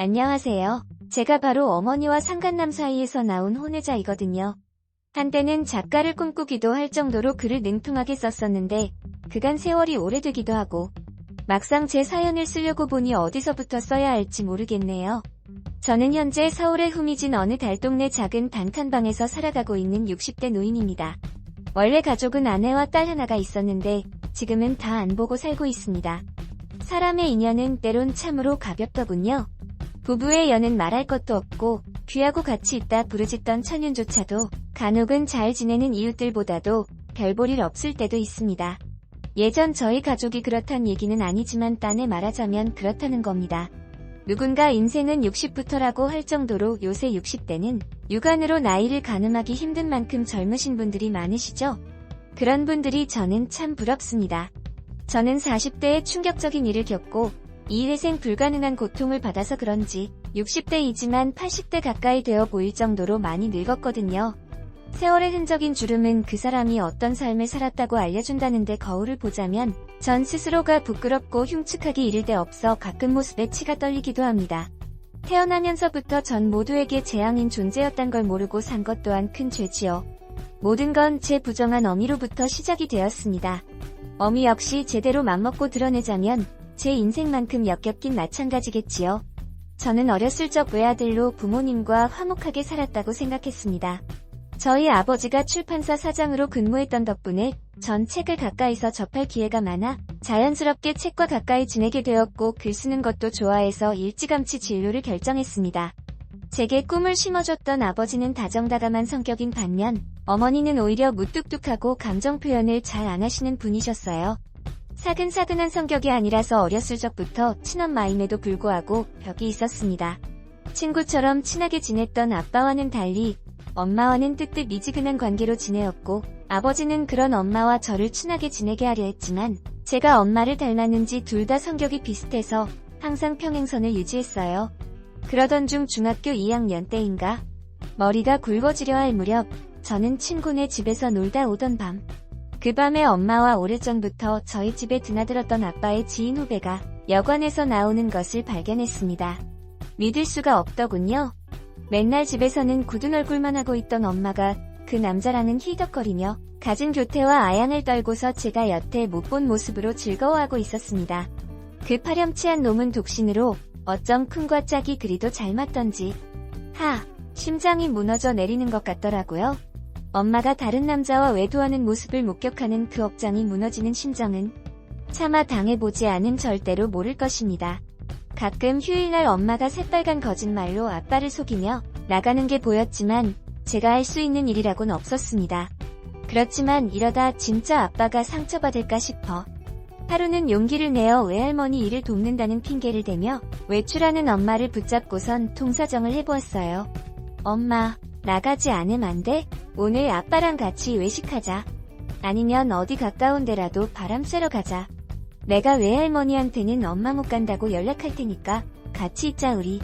안녕하세요. 제가 바로 어머니와 상간남 사이에서 나온 혼외자이거든요. 한때는 작가를 꿈꾸기도 할 정도로 글을 능통하게 썼었는데 그간 세월이 오래되기도 하고 막상 제 사연을 쓰려고 보니 어디서부터 써야 할지 모르겠네요. 저는 현재 서울의 후미진 어느 달동네 작은 단칸방에서 살아가고 있는 60대 노인입니다. 원래 가족은 아내와 딸 하나가 있었는데 지금은 다 안 보고 살고 있습니다. 사람의 인연은 때론 참으로 가볍더군요. 부부의 연은 말할 것도 없고 귀하고 같이 있다 부르짖던 천년조차도 간혹은 잘 지내는 이웃들보다도 별 볼 일 없을 때도 있습니다. 예전 저희 가족이 그렇단 얘기는 아니지만 딴에 말하자면 그렇다는 겁니다. 누군가 인생은 60부터라고 할 정도로 요새 60대는 육안으로 나이를 가늠하기 힘든 만큼 젊으신 분들이 많으시죠? 그런 분들이 저는 참 부럽습니다. 저는 40대에 충격적인 일을 겪고 이 회생 불가능한 고통을 받아서 그런지 60대이지만 80대 가까이 되어 보일 정도로 많이 늙었거든요. 세월의 흔적인 주름은 그 사람이 어떤 삶을 살았다고 알려준다는데 거울을 보자면 전 스스로가 부끄럽고 흉측하기 이를 데 없어 가끔 모습에 치가 떨리기도 합니다. 태어나면서부터 전 모두에게 재앙인 존재였단 걸 모르고 산 것 또한 큰 죄지요. 모든 건 제 부정한 어미로부터 시작이 되었습니다. 어미 역시 제대로 맘먹고 드러내자면 제 인생만큼 역겹긴 마찬가지겠지요. 저는 어렸을 적 외아들로 부모님과 화목하게 살았다고 생각했습니다. 저희 아버지가 출판사 사장으로 근무했던 덕분에 전 책을 가까이서 접할 기회가 많아 자연스럽게 책과 가까이 지내게 되었고 글 쓰는 것도 좋아해서 일찌감치 진로를 결정했습니다. 제게 꿈을 심어줬던 아버지는 다정다감한 성격인 반면 어머니는 오히려 무뚝뚝하고 감정 표현을 잘 안 하시는 분이셨어요. 사근사근한 성격이 아니라서 어렸을 적부터 친엄마임에도 불구하고 벽이 있었습니다. 친구처럼 친하게 지냈던 아빠와는 달리 엄마와는 뜨뜻미지근한 관계로 지내었고 아버지는 그런 엄마와 저를 친하게 지내게 하려 했지만 제가 엄마를 닮았는지 둘 다 성격이 비슷해서 항상 평행선을 유지했어요. 그러던 중 중학교 2학년 때인가 머리가 굵어지려 할 무렵 저는 친구네 집에서 놀다 오던 밤 그 밤에 엄마와 오래전부터 저희 집에 드나들었던 아빠의 지인 후배가 여관에서 나오는 것을 발견했습니다. 믿을 수가 없더군요. 맨날 집에서는 굳은 얼굴만 하고 있던 엄마가 그 남자랑은 히덕거리며 갖은 교태와 아양을 떨고서 제가 여태 못 본 모습으로 즐거워하고 있었습니다. 그 파렴치한 놈은 독신으로 어쩜 큰과 짝이 그리도 잘 맞던지 심장이 무너져 내리는 것 같더라고요. 엄마가 다른 남자와 외도하는 모습을 목격하는 그 억장이 무너지는 심정은 차마 당해보지 않은 절대로 모를 것입니다. 가끔 휴일날 엄마가 새빨간 거짓말로 아빠를 속이며 나가는 게 보였지만 제가 할 수 있는 일이라곤 없었습니다. 그렇지만 이러다 진짜 아빠가 상처받을까 싶어 하루는 용기를 내어 외할머니 일을 돕는다는 핑계를 대며 외출하는 엄마를 붙잡고선 통사정을 해보았어요. 엄마, 나가지 않으면 안 돼? 오늘 아빠랑 같이 외식하자. 아니면 어디 가까운 데라도 바람 쐬러 가자. 내가 외할머니한테는 엄마 못 간다고 연락할 테니까 같이 있자 우리.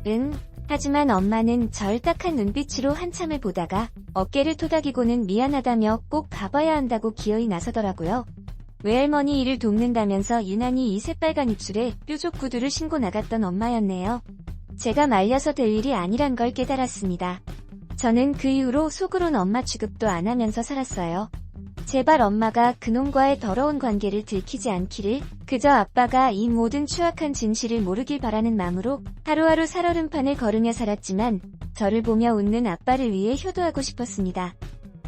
응. 하지만 엄마는 절 딱한 눈빛으로 한참을 보다가 어깨를 토닥이고는 미안하다며 꼭 가봐야 한다고 기어이 나서더라고요. 외할머니 일을 돕는다면서 유난히 이 새빨간 입술에 뾰족 구두를 신고 나갔던 엄마였네요. 제가 말려서 될 일이 아니란 걸 깨달았습니다. 저는 그 이후로 속으론 엄마 취급도 안 하면서 살았어요. 제발 엄마가 그놈과의 더러운 관계를 들키지 않기를, 그저 아빠가 이 모든 추악한 진실을 모르길 바라는 마음으로 하루하루 살얼음판을 걸으며 살았지만 저를 보며 웃는 아빠를 위해 효도하고 싶었습니다.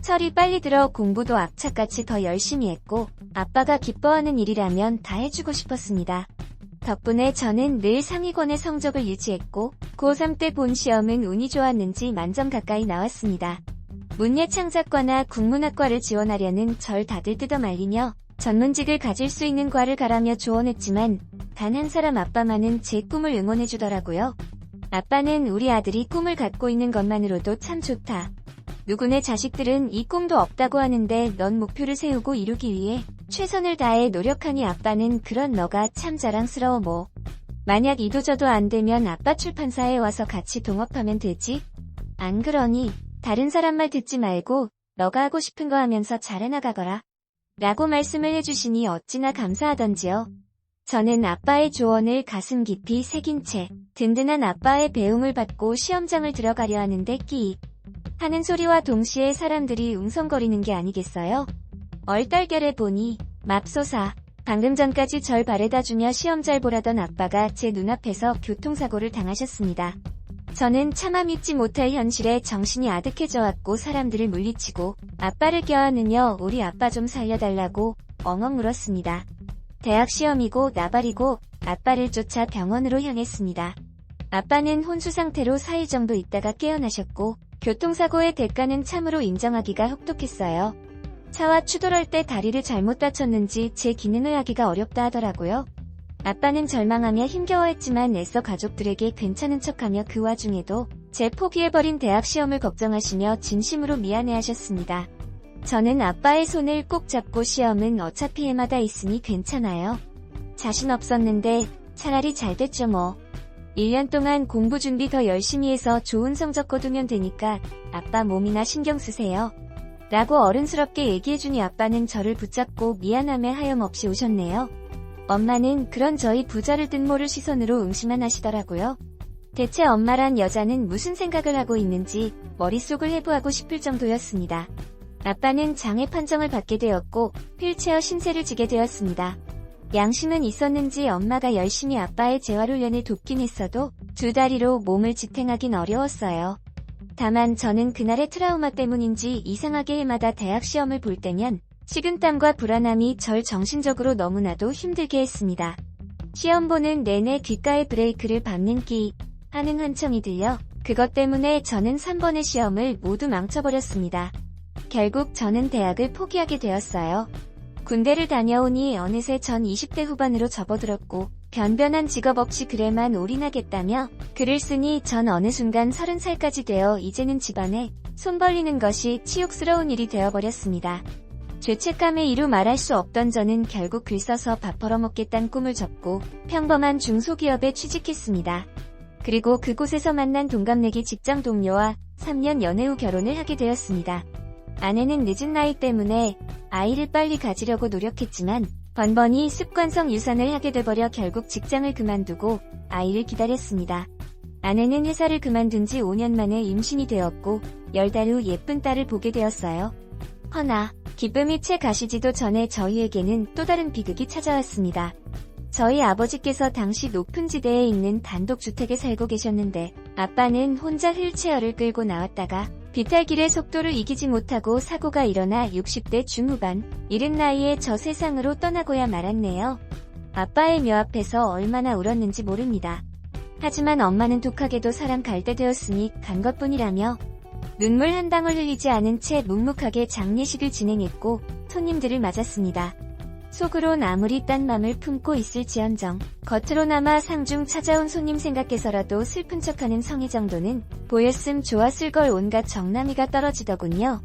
철이 빨리 들어 공부도 악착같이 더 열심히 했고 아빠가 기뻐하는 일이라면 다 해주고 싶었습니다. 덕분에 저는 늘 상위권의 성적을 유지했고 고3 때 본 시험은 운이 좋았는지 만점 가까이 나왔습니다. 문예창작과나 국문학과를 지원하려는 절 다들 뜯어말리며 전문직을 가질 수 있는 과를 가라며 조언했지만 단 한 사람 아빠만은 제 꿈을 응원해주더라고요. 아빠는 우리 아들이 꿈을 갖고 있는 것만으로도 참 좋다. 누구네 자식들은 이 꿈도 없다고 하는데 넌 목표를 세우고 이루기 위해 최선을 다해 노력하니 아빠는 그런 너가 참 자랑스러워 뭐. 만약 이도저도 안 되면 아빠 출판사에 와서 같이 동업하면 되지? 안 그러니 다른 사람 말 듣지 말고 너가 하고 싶은 거 하면서 잘해나가거라. 라고 말씀을 해주시니 어찌나 감사하던지요. 저는 아빠의 조언을 가슴 깊이 새긴 채 든든한 아빠의 배웅을 받고 시험장을 들어가려 하는데 끼익 하는 소리와 동시에 사람들이 웅성거리는 게 아니겠어요? 얼떨결에 보니 맙소사, 방금 전까지 절 바래다주며 시험 잘 보라던 아빠가 제 눈앞에서 교통사고를 당하셨습니다. 저는 차마 믿지 못할 현실에 정신이 아득해져 왔고 사람들을 물리치고 아빠를 껴안으며 우리 아빠 좀 살려달라고 엉엉 울었습니다. 대학 시험이고 나발이고 아빠를 쫓아 병원으로 향했습니다. 아빠는 혼수 상태로 4일 정도 있다가 깨어나셨고 교통사고의 대가는 참으로 인정하기가 혹독했어요. 차와 추돌할 때 다리를 잘못 다쳤는지 제 기능을 하기가 어렵다 하더라고요. 아빠는 절망하며 힘겨워했지만 애써 가족들에게 괜찮은 척하며 그 와중에도 제 포기해버린 대학 시험을 걱정하시며 진심으로 미안해하셨습니다. 저는 아빠의 손을 꼭 잡고 시험은 어차피 해마다 있으니 괜찮아요. 자신 없었는데 차라리 잘 됐죠 뭐. 1년 동안 공부 준비 더 열심히 해서 좋은 성적 거두면 되니까 아빠 몸이나 신경 쓰세요. 라고 어른스럽게 얘기해주니 아빠는 저를 붙잡고 미안함에 하염없이 우셨네요. 엄마는 그런 저희 부자를 뜬 모를 시선으로 응시만 하시더라고요. 대체 엄마란 여자는 무슨 생각을 하고 있는지 머릿속을 해부하고 싶을 정도였습니다. 아빠는 장애 판정을 받게 되었고 휠체어 신세를 지게 되었습니다. 양심은 있었는지 엄마가 열심히 아빠의 재활훈련을 돕긴 했어도 두 다리로 몸을 지탱하긴 어려웠어요. 다만 저는 그날의 트라우마 때문인지 이상하게 해마다 대학 시험을 볼 때면 식은땀과 불안함이 절 정신적으로 너무나도 힘들게 했습니다. 시험 보는 내내 귓가에 브레이크를 밟는 끼 하는 환청이 들려 그것 때문에 저는 3번의 시험을 모두 망쳐버렸습니다. 결국 저는 대학을 포기하게 되었어요. 군대를 다녀오니 어느새 전 20대 후반으로 접어들었고 변변한 직업 없이 글에만 올인하겠다며 글을 쓰니 전 어느 순간 30살까지 되어 이제는 집안에 손 벌리는 것이 치욕스러운 일이 되어버렸습니다. 죄책감에 이루 말할 수 없던 저는 결국 글 써서 밥 벌어먹겠다는 꿈을 접고 평범한 중소기업에 취직했습니다. 그리고 그곳에서 만난 동갑내기 직장 동료와 3년 연애 후 결혼을 하게 되었습니다. 아내는 늦은 나이 때문에 아이를 빨리 가지려고 노력했지만 번번이 습관성 유산을 하게 돼버려 결국 직장을 그만두고 아이를 기다렸습니다. 아내는 회사를 그만둔 지 5년 만에 임신이 되었고 10달 후 예쁜 딸을 보게 되었어요. 허나 기쁨이 채 가시지도 전에 저희에게는 또 다른 비극이 찾아왔습니다. 저희 아버지께서 당시 높은 지대에 있는 단독주택에 살고 계셨는데 아빠는 혼자 휠체어를 끌고 나왔다가 비탈길의 속도를 이기지 못하고 사고가 일어나 60대 중후반, 이른 나이에 저 세상으로 떠나고야 말았네요. 아빠의 묘 앞에서 얼마나 울었는지 모릅니다. 하지만 엄마는 독하게도 사람 갈 때 되었으니 간 것뿐이라며 눈물 한 방울 흘리지 않은 채 묵묵하게 장례식을 진행했고 손님들을 맞았습니다. 속으론 아무리 딴 맘을 품고 있을지언정 겉으로나마 상중 찾아온 손님 생각해서라도 슬픈 척하는 성의 정도는 보였음 좋았을 걸 온갖 정남이가 떨어지더군요.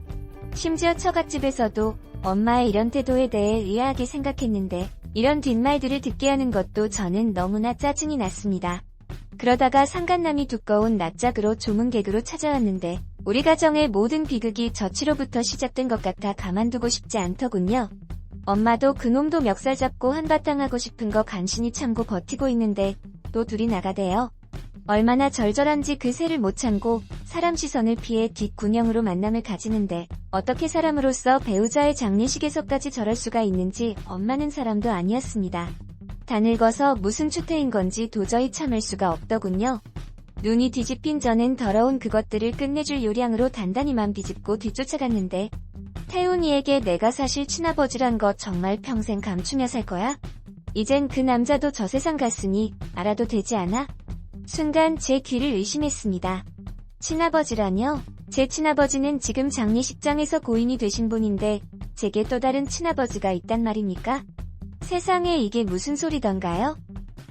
심지어 처갓집에서도 엄마의 이런 태도에 대해 의아하게 생각했는데 이런 뒷말들을 듣게 하는 것도 저는 너무나 짜증이 났습니다. 그러다가 상간남이 두꺼운 낯짝으로 조문객으로 찾아왔는데 우리 가정의 모든 비극이 저치로부터 시작된 것 같아 가만두고 싶지 않더군요. 엄마도 그놈도 멱살 잡고 한바탕 하고 싶은 거 간신히 참고 버티고 있는데 또 둘이 나가대요. 얼마나 절절한지 그 새를 못 참고 사람 시선을 피해 뒷구녕으로 만남을 가지는데 어떻게 사람으로서 배우자의 장례식에서까지 저럴 수가 있는지 엄마는 사람도 아니었습니다. 다 늙어서 무슨 추태인 건지 도저히 참을 수가 없더군요. 눈이 뒤집힌 저는 더러운 그것들을 끝내줄 요량으로 단단히만 비집고 뒤쫓아갔는데 태훈이에게 내가 사실 친아버지란 거 정말 평생 감추며 살 거야? 이젠 그 남자도 저 세상 갔으니 알아도 되지 않아? 순간 제 귀를 의심했습니다. 친아버지라뇨? 제 친아버지는 지금 장례식장에서 고인이 되신 분인데 제게 또 다른 친아버지가 있단 말입니까? 세상에 이게 무슨 소리던가요?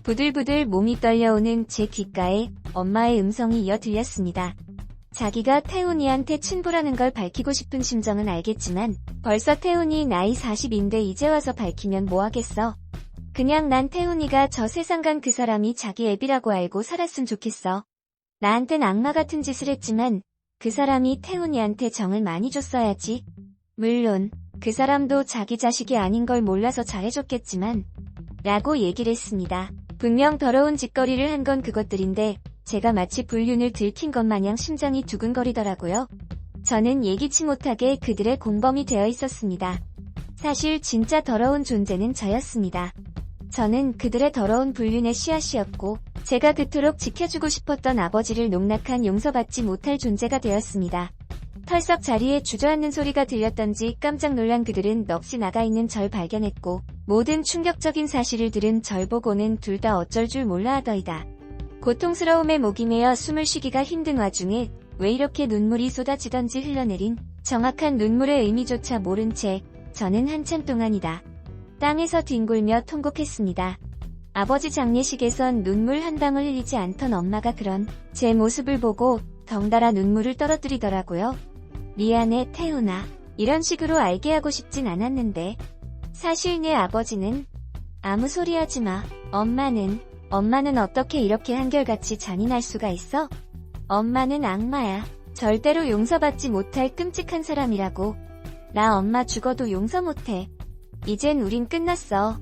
부들부들 몸이 떨려오는 제 귓가에 엄마의 음성이 이어 들렸습니다. 자기가 태훈이한테 친부라는 걸 밝히고 싶은 심정은 알겠지만 벌써 태훈이 나이 40인데 이제 와서 밝히면 뭐하겠어. 그냥 난 태훈이가 저 세상 간 그 사람이 자기 애비라고 알고 살았으면 좋겠어. 나한텐 악마 같은 짓을 했지만 그 사람이 태훈이한테 정을 많이 줬어야지. 물론 그 사람도 자기 자식이 아닌 걸 몰라서 잘해줬겠지만 라고 얘기를 했습니다. 분명 더러운 짓거리를 한 건 그것들인데 제가 마치 불륜을 들킨 것 마냥 심장이 두근거리더라고요. 저는 예기치 못하게 그들의 공범이 되어 있었습니다. 사실 진짜 더러운 존재는 저였습니다. 저는 그들의 더러운 불륜의 씨앗이었고 제가 그토록 지켜주고 싶었던 아버지를 농락한 용서받지 못할 존재가 되었습니다. 털썩 자리에 주저앉는 소리가 들렸던지 깜짝 놀란 그들은 넋이 나가 있는 절 발견했고 모든 충격적인 사실을 들은 절 보고는 둘 다 어쩔 줄 몰라 하더이다. 고통스러움에 목이 메어 숨을 쉬기가 힘든 와중에 왜 이렇게 눈물이 쏟아지던지 흘러내린 정확한 눈물의 의미조차 모른 채 저는 한참 동안이다 땅에서 뒹굴며 통곡했습니다. 아버지 장례식에선 눈물 한 방울 흘리지 않던 엄마가 그런 제 모습을 보고 덩달아 눈물을 떨어뜨리더라고요. 미안해 태훈아. 이런 식으로 알게 하고 싶진 않았는데. 사실 내 아버지는 아무 소리 하지 마. 엄마는 어떻게 이렇게 한결같이 잔인할 수가 있어? 엄마는 악마야. 절대로 용서받지 못할 끔찍한 사람이라고. 나 엄마 죽어도 용서 못해. 이젠 우린 끝났어.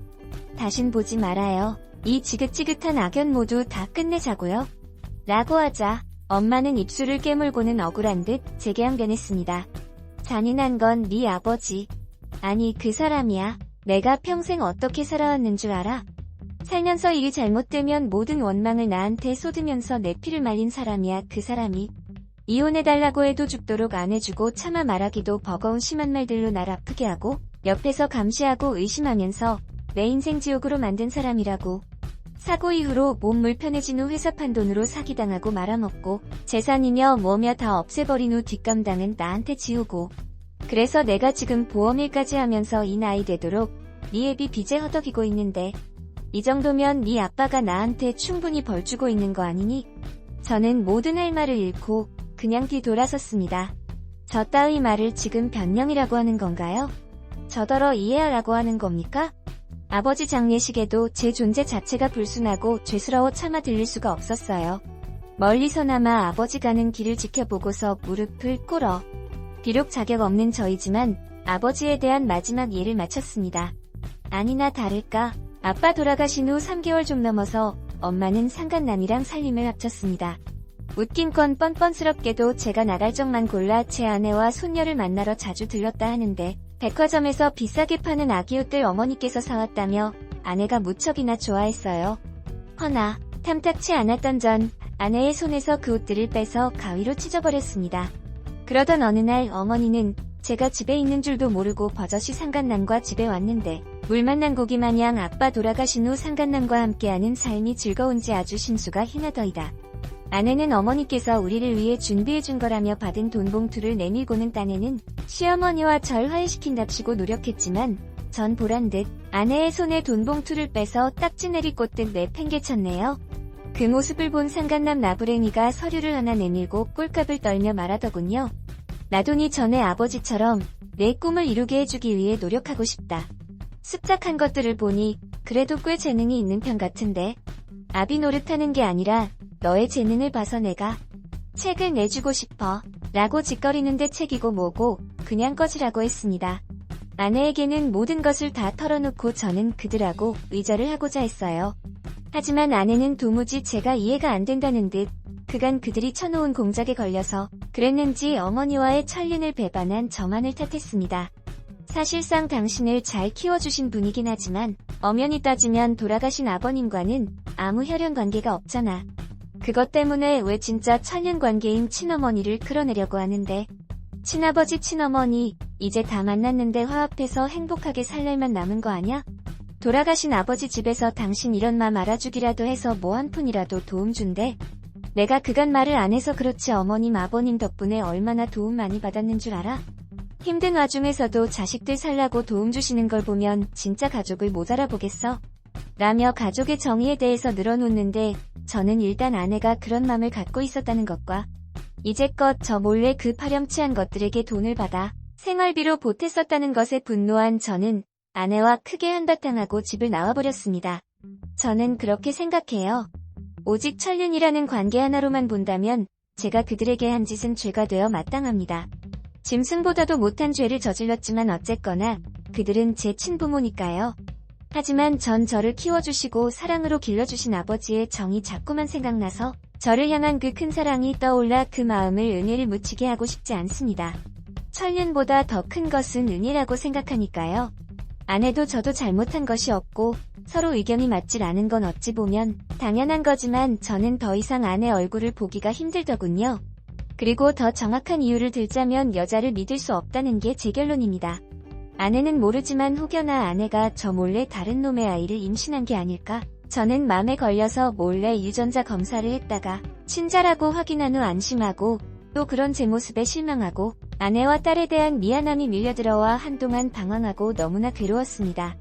다신 보지 말아요. 이 지긋지긋한 악연 모두 다 끝내자고요. 라고 하자 엄마는 입술을 깨물고는 억울한 듯 재경변했습니다. 잔인한 건 네 아버지. 아니 그 사람이야. 내가 평생 어떻게 살아왔는 줄 알아? 살면서 일이 잘못되면 모든 원망을 나한테 쏟으면서 내 피를 말린 사람이야. 그 사람이 이혼해달라고 해도 죽도록 안 해주고 차마 말하기도 버거운 심한 말들로 날 아프게 하고 옆에서 감시하고 의심하면서 내 인생 지옥으로 만든 사람이라고. 사고 이후로 몸 편해진 후 회사판 돈으로 사기당하고 말아먹고 재산이며 뭐며 다 없애버린 후 뒷감당은 나한테 지우고. 그래서 내가 지금 보험일까지 하면서 이 나이 되도록 네 애비 빚에 허덕이고 있는데 이 정도면 네 아빠가 나한테 충분히 벌 주고 있는 거 아니니? 저는 모든 할 말을 잃고 그냥 뒤돌아섰습니다. 저 따위 말을 지금 변명이라고 하는 건가요? 저더러 이해하라고 하는 겁니까? 아버지 장례식에도 제 존재 자체가 불순하고 죄스러워 차마 들릴 수가 없었어요. 멀리서나마 아버지 가는 길을 지켜보고서 무릎을 꿇어. 비록 자격 없는 저이지만 아버지에 대한 마지막 예를 마쳤습니다. 아니나 다를까 아빠 돌아가신 후 3개월 좀 넘어서 엄마는 상간남이랑 살림을 합쳤습니다. 웃긴 건 뻔뻔스럽게도 제가 나갈 적만 골라 제 아내와 손녀를 만나러 자주 들렀다 하는데 백화점에서 비싸게 파는 아기 옷들 어머니께서 사왔다며 아내가 무척이나 좋아했어요. 허나 탐탁치 않았던 전 아내의 손에서 그 옷들을 빼서 가위로 찢어버렸습니다. 그러던 어느 날 어머니는 제가 집에 있는 줄도 모르고 버젓이 상간남과 집에 왔는데 물 만난 고기 마냥 아빠 돌아가신 후 상간남과 함께하는 삶이 즐거운지 아주 심수가 희나더이다. 아내는 어머니께서 우리를 위해 준비해준 거라며 받은 돈 봉투를 내밀고는 딴에는 시어머니와 절 화해시킨답시고 노력했지만 전 보란듯 아내의 손에 돈 봉투를 빼서 딱지 내리꽂듯 내팽개쳤네요. 그 모습을 본 상간남 나부랭이가 서류를 하나 내밀고 꼴값을 떨며 말하더군요. 나돈이 전에 아버지처럼 내 꿈을 이루게 해주기 위해 노력하고 싶다. 습작한 것들을 보니 그래도 꽤 재능이 있는 편 같은데. 아비 노릇하는 게 아니라 너의 재능을 봐서 내가 책을 내주고 싶어 라고 짓거리는데 책이고 뭐고 그냥 꺼지라고 했습니다. 아내에게는 모든 것을 다 털어놓고 저는 그들하고 의절을 하고자 했어요. 하지만 아내는 도무지 제가 이해가 안 된다는 듯 그간 그들이 쳐놓은 공작에 걸려서 그랬는지 어머니와의 천륜을 배반한 저만을 탓했습니다. 사실상 당신을 잘 키워주신 분이긴 하지만 엄연히 따지면 돌아가신 아버님과는 아무 혈연 관계가 없잖아. 그것 때문에 왜 진짜 천륜 관계인 친어머니를 끌어내려고 하는데. 친아버지 친어머니 이제 다 만났는데 화합해서 행복하게 살 날만 남은 거 아냐? 돌아가신 아버지 집에서 당신 이런 맘 알아주기라도 해서 뭐 한 푼이라도 도움 준대. 내가 그간 말을 안 해서 그렇지 어머님 아버님 덕분에 얼마나 도움 많이 받았는 줄 알아? 힘든 와중에서도 자식들 살라고 도움 주시는 걸 보면 진짜 가족을 못 알아보겠어? 라며 가족의 정의에 대해서 늘어놓는데 저는 일단 아내가 그런 맘을 갖고 있었다는 것과 이제껏 저 몰래 그 파렴치한 것들에게 돈을 받아 생활비로 보탰었다는 것에 분노한 저는 아내와 크게 한바탕하고 집을 나와버렸습니다. 저는 그렇게 생각해요. 오직 천륜이라는 관계 하나로만 본다면 제가 그들에게 한 짓은 죄가 되어 마땅합니다. 짐승보다도 못한 죄를 저질렀지만 어쨌거나 그들은 제 친부모니까요. 하지만 전 저를 키워주시고 사랑으로 길러주신 아버지의 정이 자꾸만 생각나서 저를 향한 그 큰 사랑이 떠올라 그 마음을 은혜를 묻히게 하고 싶지 않습니다. 천륜보다 더 큰 것은 은혜라고 생각하니까요. 아내도 저도 잘못한 것이 없고 서로 의견이 맞질 않은 건 어찌 보면 당연한 거지만 저는 더 이상 아내 얼굴을 보기가 힘들더군요. 그리고 더 정확한 이유를 들자면 여자를 믿을 수 없다는 게 제 결론입니다. 아내는 모르지만 혹여나 아내가 저 몰래 다른 놈의 아이를 임신한 게 아닐까? 저는 맘에 걸려서 몰래 유전자 검사를 했다가 친자라고 확인한 후 안심하고 또 그런 제 모습에 실망하고 아내와 딸에 대한 미안함이 밀려들어와 한동안 방황하고 너무나 괴로웠습니다.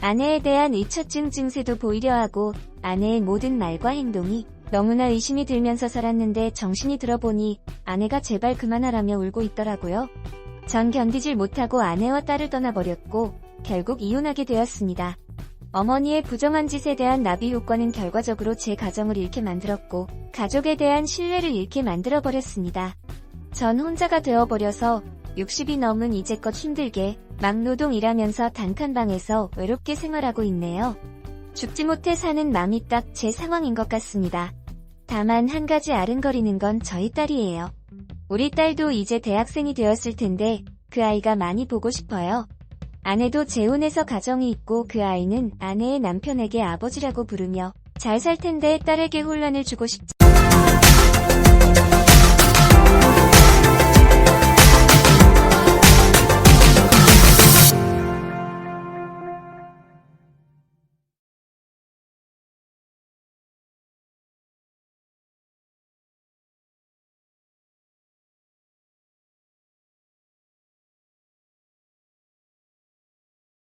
아내에 대한 의처증 증세도 보이려 하고 아내의 모든 말과 행동이 너무나 의심이 들면서 살았는데 정신이 들어보니 아내가 제발 그만하라며 울고 있더라고요. 전 견디질 못하고 아내와 딸을 떠나버렸고 결국 이혼하게 되었습니다. 어머니의 부정한 짓에 대한 나비 효과는 결과적으로 제 가정을 잃게 만들었고 가족에 대한 신뢰를 잃게 만들어버렸습니다. 전 혼자가 되어버려서 60이 넘은 이제껏 힘들게 막노동 일하면서 단칸방에서 외롭게 생활하고 있네요. 죽지 못해 사는 맘이 딱 제 상황인 것 같습니다. 다만 한 가지 아른거리는 건 저희 딸이에요. 우리 딸도 이제 대학생이 되었을 텐데 그 아이가 많이 보고 싶어요. 아내도 재혼해서 가정이 있고 그 아이는 아내의 남편에게 아버지라고 부르며 잘 살 텐데 딸에게 혼란을 주고 싶지